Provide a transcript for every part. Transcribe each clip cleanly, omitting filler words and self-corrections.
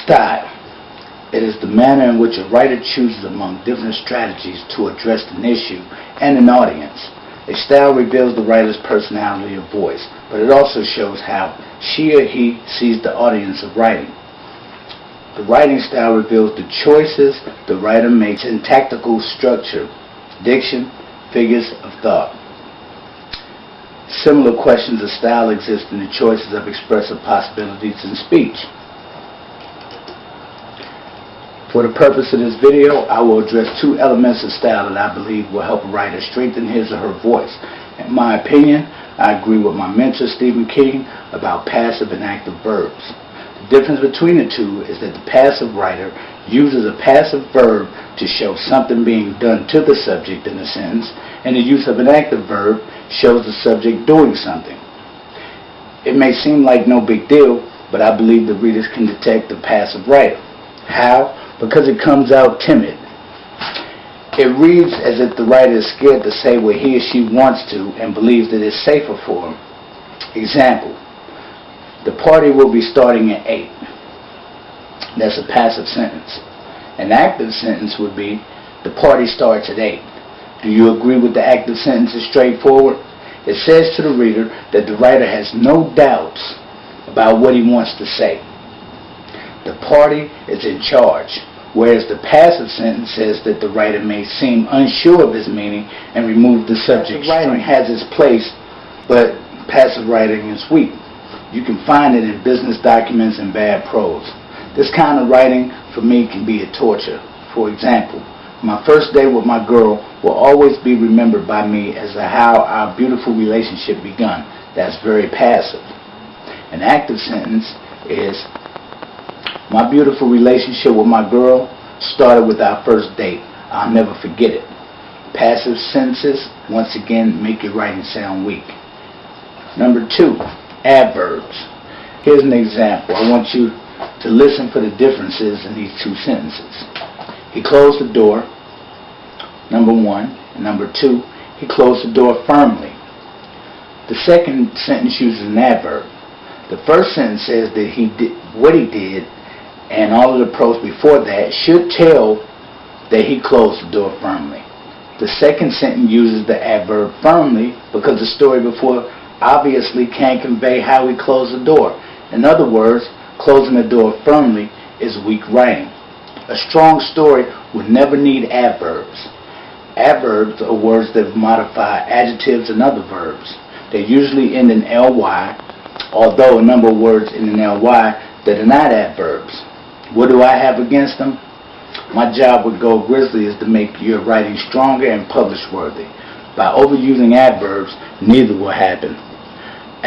Style. It is the manner in which a writer chooses among different strategies to address an issue and an audience. A style reveals the writer's personality or voice, but it also shows how she or he sees the audience of writing. The writing style reveals the choices the writer makes in tactical structure, diction, figures of thought. Similar questions of style exist in the choices of expressive possibilities in speech. For the purpose of this video, I will address two elements of style that I believe will help a writer strengthen his or her voice. In my opinion, I agree with my mentor Stephen King about passive and active verbs. The difference between the two is that the passive writer uses a passive verb to show something being done to the subject in a sentence, and the use of an active verb shows the subject doing something. It may seem like no big deal, but I believe the readers can detect the passive writer. How? Because it comes out timid. It reads as if the writer is scared to say what he or she wants to and believes that it's safer for him. Example: the party will be starting at 8. That's a passive sentence. An active sentence would be, the party starts at 8. Do you agree with the active sentence is straightforward? It says to the reader that the writer has no doubts about what he wants to say. The party is in charge, whereas the passive sentence says that the writer may seem unsure of his meaning and remove the subject. Writing has its place, but passive writing is weak. You can find it in business documents and bad prose. This kind of writing, for me, can be a torture. For example, my first day with my girl will always be remembered by me as to how our beautiful relationship begun. That's very passive. An active sentence is, my beautiful relationship with my girl started with our first date. I'll never forget it. Passive sentences, once again, make your writing sound weak. Number 2, adverbs. Here's an example. I want you to listen for the differences in these two sentences. He closed the door, number 1. And number 2, he closed the door firmly. The second sentence uses an adverb. The first sentence says that he did what he did, and all of the prose before that should tell that he closed the door firmly. The second sentence uses the adverb firmly because the story before obviously can't convey how he closed the door. In other words, closing the door firmly is weak writing. A strong story would never need adverbs. Adverbs are words that modify adjectives and other verbs. They usually end in ly, although a number of words end in ly that are not adverbs. What do I have against them? My job with Gold Grizzly is to make your writing stronger and publish-worthy. By overusing adverbs, neither will happen.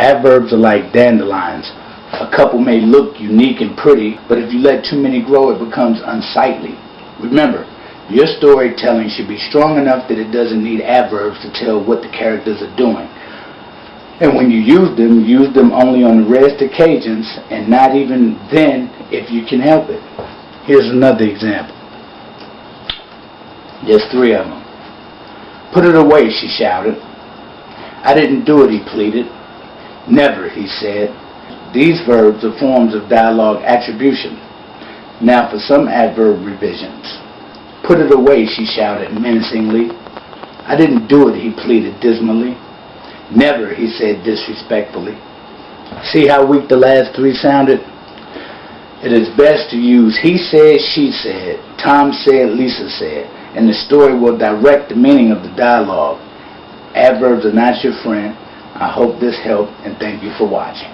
Adverbs are like dandelions. A couple may look unique and pretty, but if you let too many grow, it becomes unsightly. Remember, your storytelling should be strong enough that it doesn't need adverbs to tell what the characters are doing. And when you use them only on the rarest occasions, and not even then if you can help it. Here's another example. There's 3 of them. Put it away, she shouted. I didn't do it, he pleaded. Never, he said. These verbs are forms of dialogue attribution. Now for some adverb revisions. Put it away, she shouted menacingly. I didn't do it, he pleaded dismally. Never, he said disrespectfully. See how weak the last 3 sounded? It is best to use he said, she said, Tom said, Lisa said, and the story will direct the meaning of the dialogue. Adverbs are not your friend. I hope this helped, and thank you for watching.